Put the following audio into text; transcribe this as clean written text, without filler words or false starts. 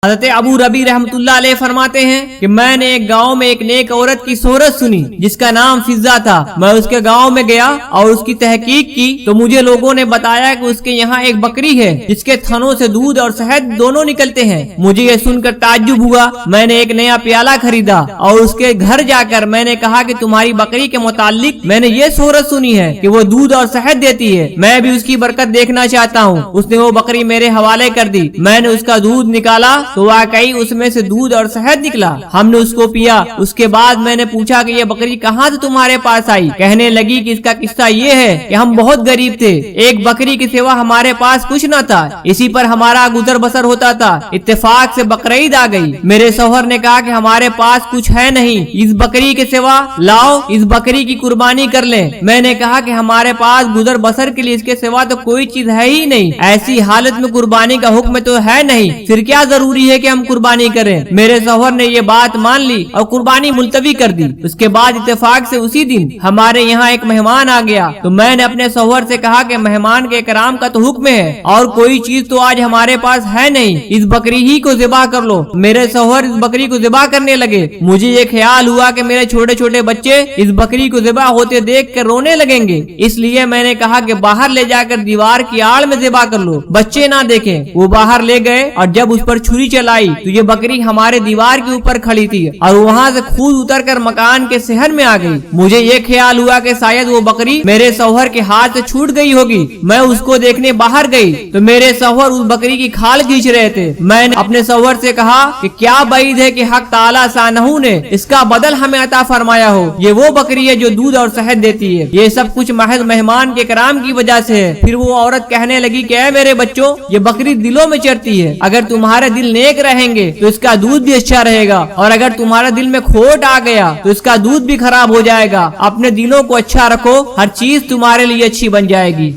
حضرت ابو ربی رحمتullah علیہ فرماتے ہیں کہ میں نے ایک گاؤں میں ایک نیک عورت کی شہرت سنی جس کا نام فضہ تھا۔ میں اس کے گاؤں میں گیا اور اس کی تحقیق کی تو مجھے لوگوں نے بتایا کہ اس کے یہاں ایک بکری ہے جس کے تھنوں سے دودھ اور شہد دونوں نکلتے ہیں۔ مجھے یہ سن کر تعجب ہوا۔ میں نے ایک نیا پیالہ خریدا اور اس کے گھر جا کر میں نے کہا کہ تمہاری بکری کے متعلق میں نے یہ شہرت سنی ہے کہ وہ دودھ اور شہد دیتی ہے، میں بھی اس کی برکت دیکھنا چاہتا ہوں۔ اس نے وہ بکری میرے حوالے کر دی۔ میں نے اس کا دودھ نکالا تو واقعی اس میں سے دودھ اور شہد نکلا۔ ہم نے اس کو پیا۔ اس کے بعد میں نے پوچھا کہ یہ بکری کہاں سے تمہارے پاس آئی؟ کہنے لگی کہ اس کا قصہ یہ ہے کہ ہم بہت غریب تھے، ایک بکری کے سوا ہمارے پاس کچھ نہ تھا، اسی پر ہمارا گزر بسر ہوتا تھا۔ اتفاق سے بقرعید آ گئی۔ میرے شوہر نے کہا کہ ہمارے پاس کچھ ہے نہیں اس بکری کے سوا، لاؤ اس بکری کی قربانی کر لیں۔ میں نے کہا کہ ہمارے پاس گزر بسر کے لیے اس کے سوا تو کوئی چیز ہے ہی نہیں، ایسی حالت میں قربانی کا حکم تو ہے نہیں، پھر کیا ضروری ہے کہ ہم قربانی کریں؟ میرے شوہر نے یہ بات مان لی اور قربانی ملتوی کر دی۔ اس کے بعد اتفاق سے اسی دن ہمارے یہاں ایک مہمان آ گیا تو میں نے اپنے شوہر سے کہا کہ مہمان کے اکرام کا تو حکم ہے اور کوئی چیز تو آج ہمارے پاس ہے نہیں، اس بکری ہی کو ذبح کر لو۔ میرے شوہر اس بکری کو ذبح کرنے لگے۔ مجھے یہ خیال ہوا کہ میرے چھوٹے چھوٹے بچے اس بکری کو ذبح ہوتے دیکھ کر رونے لگیں گے، اس لیے میں نے کہا کہ باہر لے جا کر دیوار کی آڑ میں ذبح کر لو، بچے نہ دیکھیں۔ وہ باہر لے گئے اور جب اس پر چھری چلائی تو یہ بکری ہمارے دیوار کے اوپر کھڑی تھی اور وہاں سے خود اتر کر مکان کے صحن میں آ گئی۔ مجھے یہ خیال ہوا کہ شاید وہ بکری میرے شوہر کے ہاتھ سے چھوٹ گئی ہوگی۔ میں اس کو دیکھنے باہر گئی تو میرے شوہر اس بکری کی کھال کھینچ رہے تھے۔ میں نے اپنے شوہر سے کہا کہ کیا بعید ہے کہ حق تعالیٰ شانہ نے اس کا بدل ہمیں عطا فرمایا ہو، یہ وہ بکری ہے جو دودھ اور شہد دیتی ہے، یہ سب کچھ محض مہمان کے کرام کی وجہ سے ہے۔ پھر وہ عورت کہنے لگی کہ اے میرے بچوں، یہ بکری دلوں میں چرتی ہے، اگر تمہارے دل نیک رہیں گے تو اس کا دودھ بھی اچھا رہے گا، اور اگر تمہارے دل میں کھوٹ آ گیا تو اس کا دودھ بھی خراب ہو جائے گا۔ اپنے دلوں کو اچھا رکھو، ہر چیز تمہارے لیے اچھی بن جائے گی۔